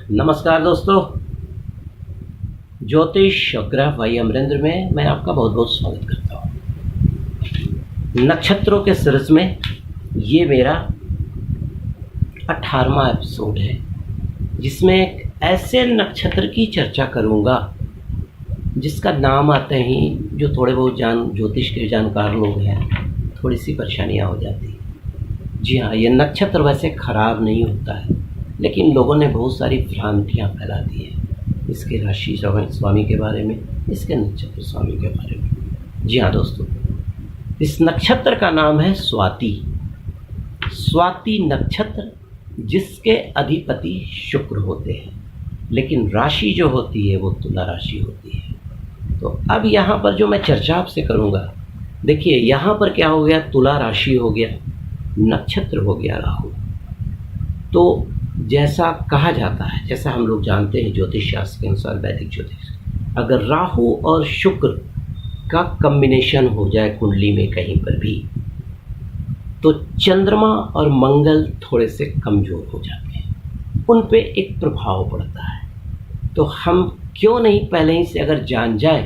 नमस्कार दोस्तों, ज्योतिष और ग्रह भाई अमरेंद्र में मैं आपका बहुत बहुत स्वागत करता हूँ। नक्षत्रों के सीरीज में ये मेरा 18वां एपिसोड है, जिसमें एक ऐसे नक्षत्र की चर्चा करूँगा जिसका नाम आते ही जो थोड़े बहुत ज्योतिष के जानकार लोग हैं, थोड़ी सी परेशानियाँ हो जाती हैं। जी हाँ, ये नक्षत्र वैसे ख़राब नहीं होता है, लेकिन लोगों ने बहुत सारी भ्रांतियाँ फैला दी हैं इसके राशि स्वामी के बारे में, इसके नक्षत्र स्वामी के बारे में। जी हाँ दोस्तों, इस नक्षत्र का नाम है स्वाति। स्वाति नक्षत्र जिसके अधिपति शुक्र होते हैं, लेकिन राशि जो होती है वो तुला राशि होती है। तो अब यहाँ पर जो मैं चर्चा आपसे करूँगा, देखिए यहाँ पर क्या हो गया, तुला राशि हो गया, नक्षत्र हो गया राहु। तो जैसा कहा जाता है, जैसा हम लोग जानते हैं ज्योतिष शास्त्र के अनुसार, वैदिक ज्योतिष, अगर राहु और शुक्र का कॉम्बिनेशन हो जाए कुंडली में कहीं पर भी, तो चंद्रमा और मंगल थोड़े से कमज़ोर हो जाते हैं, उन पे एक प्रभाव पड़ता है। तो हम क्यों नहीं पहले ही से अगर जान जाए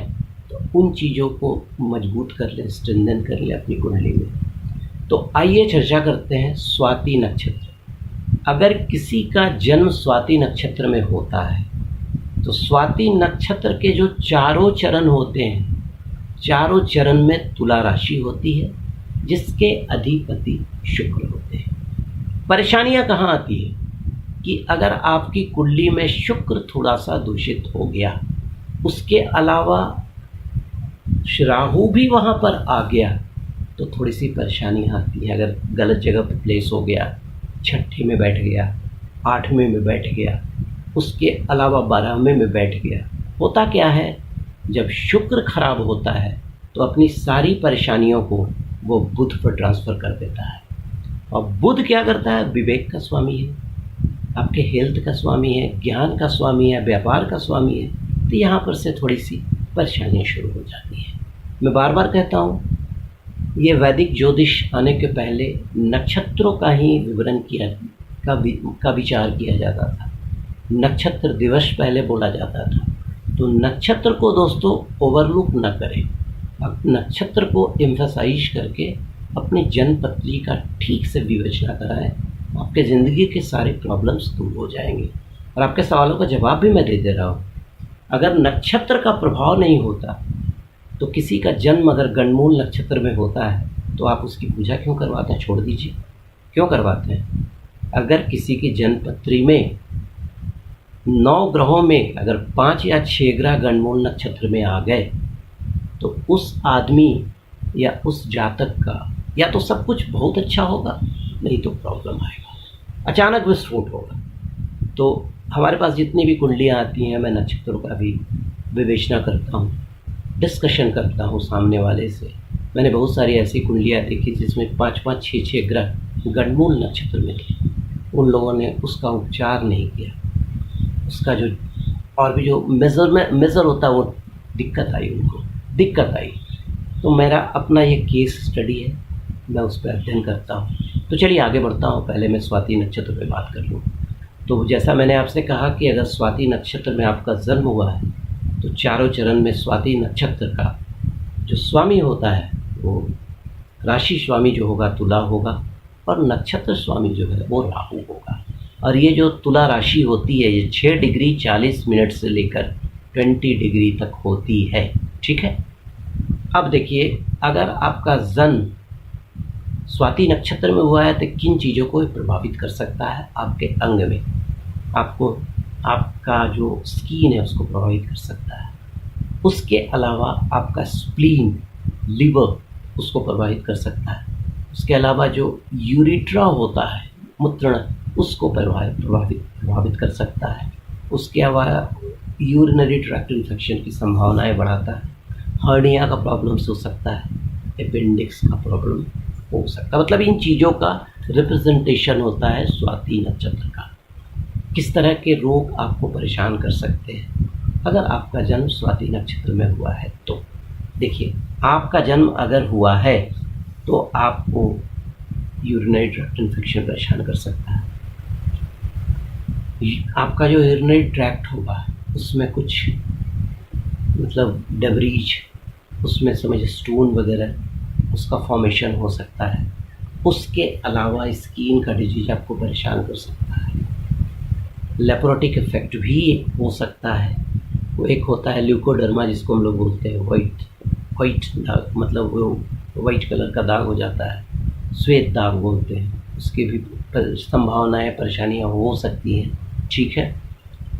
तो उन चीज़ों को मजबूत कर लें, स्ट्रेंथन कर लें अपनी कुंडली में। तो आइए चर्चा करते हैं स्वाति नक्षत्र। अगर किसी का जन्म स्वाति नक्षत्र में होता है तो स्वाति नक्षत्र के जो चारों चरण होते हैं, चारों चरण में तुला राशि होती है जिसके अधिपति शुक्र होते हैं। परेशानियां कहाँ आती है कि अगर आपकी कुंडली में शुक्र थोड़ा सा दूषित हो गया, उसके अलावा राहु भी वहाँ पर आ गया, तो थोड़ी सी परेशानी आती है। अगर गलत जगह पर प्लेस हो गया, छठे में बैठ गया, 8वें में बैठ गया, उसके अलावा 12वें में बैठ गया, होता क्या है, जब शुक्र खराब होता है तो अपनी सारी परेशानियों को वो बुध पर ट्रांसफ़र कर देता है। और बुध क्या करता है, विवेक का स्वामी है, आपके हेल्थ का स्वामी है, ज्ञान का स्वामी है, व्यापार का स्वामी है। तो यहाँ पर से थोड़ी सी परेशानियाँ शुरू हो जाती हैं। मैं बार बार कहता हूँ, ये वैदिक ज्योतिष आने के पहले नक्षत्रों का ही विवरण का विचार किया जाता था। नक्षत्र दिवस पहले बोला जाता था। तो नक्षत्र को दोस्तों ओवरलुक न करें, अब नक्षत्र को एम्फसाइज करके अपनी जन्म पत्री का ठीक से विवेचना कराएं, आपके ज़िंदगी के सारे प्रॉब्लम्स दूर हो जाएंगे। और आपके सवालों का जवाब भी मैं दे दे रहा हूँ। अगर नक्षत्र का प्रभाव नहीं होता तो किसी का जन्म अगर गणमूल नक्षत्र में होता है तो आप उसकी पूजा क्यों करवाते हैं, छोड़ दीजिए, क्यों करवाते हैं। अगर किसी की जन्म पत्री में 9 ग्रहों में अगर 5 या 6 ग्रह गणमूल नक्षत्र में आ गए तो उस आदमी या उस जातक का या तो सब कुछ बहुत अच्छा होगा, नहीं तो प्रॉब्लम आएगा, अचानक विस्फोट होगा। तो हमारे पास जितनी भी कुंडलियाँ आती हैं, मैं नक्षत्रों का भी विवेचना करता हूँ, डिस्कशन करता हूँ सामने वाले से। मैंने बहुत सारी ऐसी कुंडलियाँ देखी जिसमें 5-5, 6-6 ग्रह गणमूल नक्षत्र में थे। उन लोगों ने उसका उपचार नहीं किया, उसका जो और भी जो मेज़र होता है वो दिक्कत आई, उनको दिक्कत आई। तो मेरा अपना ये केस स्टडी है, मैं उस पर अध्ययन करता हूँ। तो चलिए आगे बढ़ता हूँ। पहले मैं स्वाति नक्षत्र पे बात कर लूँ। तो जैसा मैंने आपसे कहा कि अगर स्वाति नक्षत्र में आपका जन्म हुआ है तो चारों चरण में स्वाति नक्षत्र का जो स्वामी होता है वो राशि स्वामी जो होगा तुला होगा, और नक्षत्र स्वामी जो है वो राहु होगा। और ये जो तुला राशि होती है ये 6 डिग्री 40 मिनट से लेकर 20 डिग्री तक होती है, ठीक है। अब देखिए, अगर आपका जन्म स्वाति नक्षत्र में हुआ है तो किन चीज़ों को प्रभावित कर सकता है, आपके अंग में आपको आपका जो स्किन है उसको प्रभावित कर सकता है। उसके अलावा आपका स्प्लीन, लिवर, उसको प्रभावित कर सकता है। उसके अलावा जो यूरिट्रा होता है, मूत्रण, उसको प्रभावित कर सकता है। उसके अलावा यूरिनरी ट्रैक्ट इन्फेक्शन की संभावनाएं बढ़ाता है। हर्निया का प्रॉब्लम्स हो सकता है, अपेंडिक्स का प्रॉब्लम हो सकता है। मतलब इन चीज़ों का रिप्रेजेंटेशन होता है स्वाति नक्षत्र का। किस तरह के रोग आपको परेशान कर सकते हैं अगर आपका जन्म स्वाति नक्षत्र में हुआ है। तो देखिए, आपका जन्म अगर हुआ है तो आपको यूरिनरी ट्रैक्ट इन्फेक्शन परेशान कर सकता है। आपका जो यूरिनरी ट्रैक्ट होगा उसमें कुछ मतलब डेब्रीज, उसमें समझ स्टोन वगैरह उसका फॉर्मेशन हो सकता है। उसके अलावा स्किन का डिजीज आपको परेशान कर सकता है। लेप्रोटिक इफेक्ट भी एक हो सकता है। वो एक होता है ल्यूकोडर्मा जिसको हम लोग बोलते हैं वाइट वाइट दाग, मतलब वो वाइट कलर का दाग हो जाता है, श्वेत दाग बोलते हैं। उसकी भी संभावनाएं परेशानियां हो सकती हैं, ठीक है।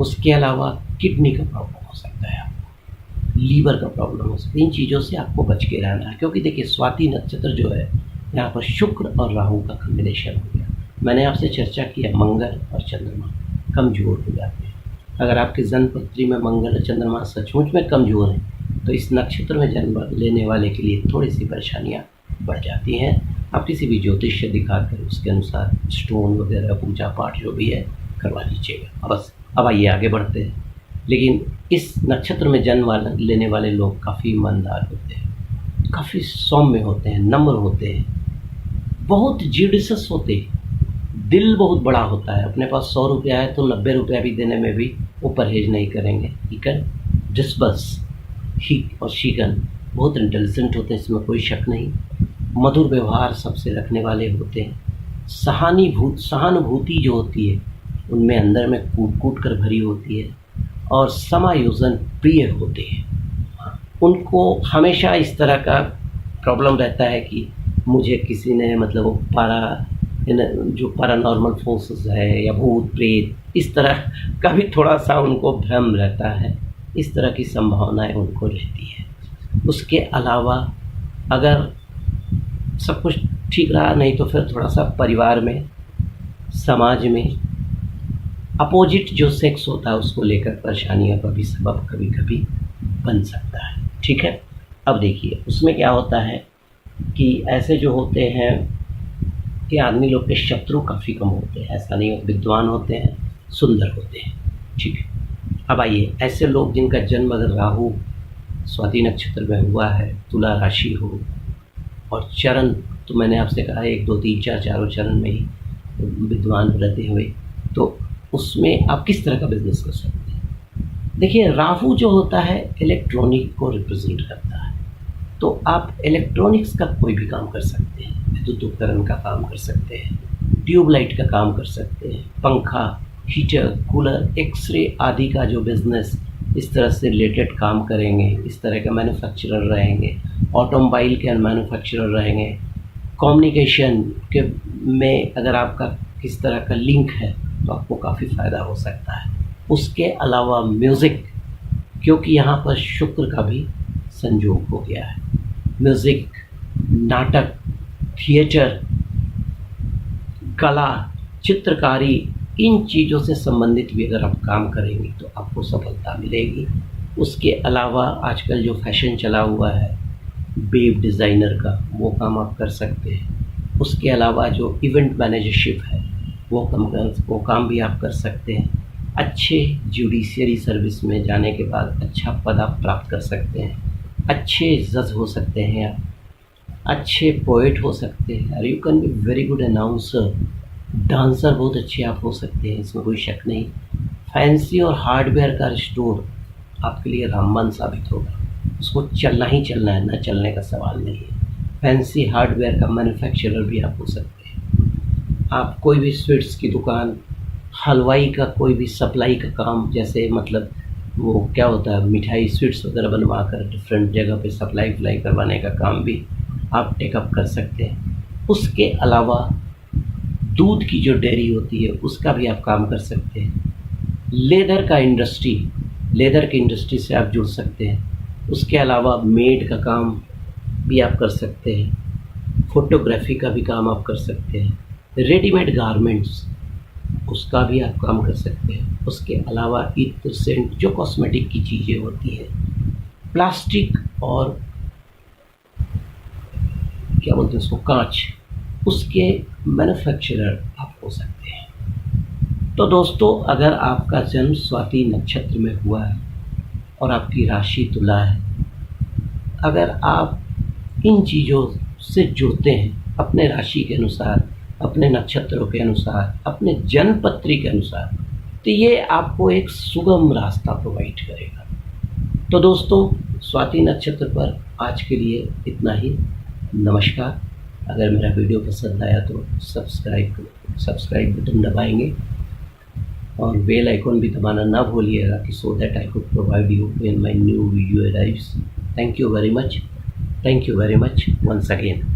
उसके अलावा किडनी का प्रॉब्लम हो सकता है, आपको लीवर का प्रॉब्लम हो सकता है। इन चीज़ों से आपको बच के रहना है, क्योंकि देखिए स्वाति नक्षत्र जो है यहाँ पर शुक्र और राहु का कॉम्बिनेशन हो गया। मैंने आपसे चर्चा किया मंगल और चंद्रमा कमज़ोर हो जाते हैं। अगर आपकी जन्म पत्री में मंगल और चंद्रमा सचमुच में कमज़ोर हैं तो इस नक्षत्र में जन्म लेने वाले के लिए थोड़ी सी परेशानियाँ बढ़ जाती हैं। आप किसी भी ज्योतिष्य दिखाकर उसके अनुसार स्टोन वगैरह पूजा पाठ जो भी है करवा लीजिएगा। बस अब आइए आगे बढ़ते हैं। लेकिन इस नक्षत्र में जन्म लेने वाले लोग काफ़ी ईमानदार होते हैं, काफ़ी सौम्य होते हैं, नम्र होते हैं, बहुत जिडसस होते हैं। दिल बहुत बड़ा होता है। अपने पास 100 रुपया है तो 90 रुपया भी देने में भी वो परहेज नहीं करेंगे। ईकन डिस्बस ही और शीकन बहुत इंटेलिजेंट होते हैं, इसमें कोई शक नहीं। मधुर व्यवहार सबसे रखने वाले होते हैं। सहानुभूति जो होती है उनमें अंदर में कूट कूट कर भरी होती है और समायोजन प्रिय होते हैं। उनको हमेशा इस तरह का प्रॉब्लम रहता है कि मुझे किसी ने मतलब वो जो पैरानॉर्मल फोर्सेस है या भूत प्रेत इस तरह का भी थोड़ा सा उनको भ्रम रहता है। इस तरह की संभावनाएं उनको रहती है। उसके अलावा अगर सब कुछ ठीक रहा नहीं तो फिर थोड़ा सा परिवार में, समाज में अपोजिट जो सेक्स होता है उसको लेकर परेशानियों का भी सबब कभी कभी बन सकता है, ठीक है। अब देखिए उसमें क्या होता है कि ऐसे जो होते हैं कि आदमी लोग के शत्रु काफ़ी कम होते हैं। ऐसा नहीं, विद्वान होते हैं, सुंदर होते हैं, ठीक है। अब आइए ऐसे लोग जिनका जन्म अगर राहु स्वाति नक्षत्र में हुआ है, तुला राशि हो और चरण तो मैंने आपसे कहा 1 2 3 4 चारों चरण में ही विद्वान रहते हुए, तो उसमें आप किस तरह का बिजनेस कर सकते हैं। देखिए राहु जो होता है इलेक्ट्रॉनिक को रिप्रेजेंट करता है, तो आप इलेक्ट्रॉनिक्स का कोई भी काम कर सकते हैं। विद्युत उपकरण का काम कर सकते हैं, ट्यूबलाइट का काम कर सकते हैं, पंखा, हीटर, कूलर, एक्सरे आदि का जो बिज़नेस इस तरह से रिलेटेड काम करेंगे, इस तरह के मैन्युफैक्चरर रहेंगे, ऑटोमोबाइल के मैन्युफैक्चरर रहेंगे, कम्युनिकेशन के में अगर आपका किस तरह का लिंक है तो आपको काफ़ी फ़ायदा हो सकता है। उसके अलावा म्यूज़िक, क्योंकि यहाँ पर शुक्र का भी संयोग हो गया है। म्यूज़िक, नाटक, थिएटर, कला, चित्रकारी, इन चीज़ों से संबंधित भी अगर आप काम करेंगे तो आपको सफलता मिलेगी। उसके अलावा आजकल जो फैशन चला हुआ है वेब डिज़ाइनर का, वो काम आप कर सकते हैं। उसके अलावा जो इवेंट मैनेजरशिप है वो काम भी आप कर सकते हैं। अच्छे जुडिशियरी सर्विस में जाने के बाद अच्छा पद आप प्राप्त कर सकते हैं। अच्छे जज हो सकते हैं आप, अच्छे पोएट हो सकते हैं, और you can be very good announcer, dancer बहुत अच्छे आप हो सकते हैं, इसमें कोई शक नहीं। फैंसी और हार्डवेयर का स्टोर आपके लिए रामबाण साबित होगा। उसको चलना ही चलना है, ना चलने का सवाल नहीं है। फैंसी हार्डवेयर का मैन्युफैक्चरर भी आप हो सकते हैं। आप कोई भी स्वीट्स की दुकान, हलवाई का कोई भी सप्लाई का काम, जैसे मतलब वो क्या होता है मिठाई स्वीट्स वगैरह बनवा कर डिफरेंट जगह पे सप्लाई करवाने का काम भी आप टेकअप कर सकते हैं। उसके अलावा दूध की जो डेयरी होती है उसका भी आप काम कर सकते हैं। लेदर की इंडस्ट्री से आप जुड़ सकते हैं। उसके अलावा मेड का काम भी आप कर सकते हैं। फोटोग्राफी का भी काम आप कर सकते हैं। रेडीमेड गारमेंट्स उसका भी आप काम कर सकते हैं। उसके अलावा इत्र, सेंट, जो कॉस्मेटिक की चीज़ें होती हैं, प्लास्टिक और क्या बोलते हैं उसको, कांच, उसके मैन्युफैक्चरर आप हो सकते हैं। तो दोस्तों अगर आपका जन्म स्वाति नक्षत्र में हुआ है और आपकी राशि तुला है, अगर आप इन चीज़ों से जुड़ते हैं अपने राशि के अनुसार, अपने नक्षत्रों के अनुसार, अपने जन्म पत्री के अनुसार, तो ये आपको एक सुगम रास्ता प्रोवाइड करेगा। तो दोस्तों, स्वाति नक्षत्र पर आज के लिए इतना ही। नमस्कार। अगर मेरा वीडियो पसंद आया तो सब्सक्राइब बटन दबाएंगे और बेल आइकॉन भी दबाना ना भूलिएगा कि so that I could provide you when my new video arrives. Thank you very much once again.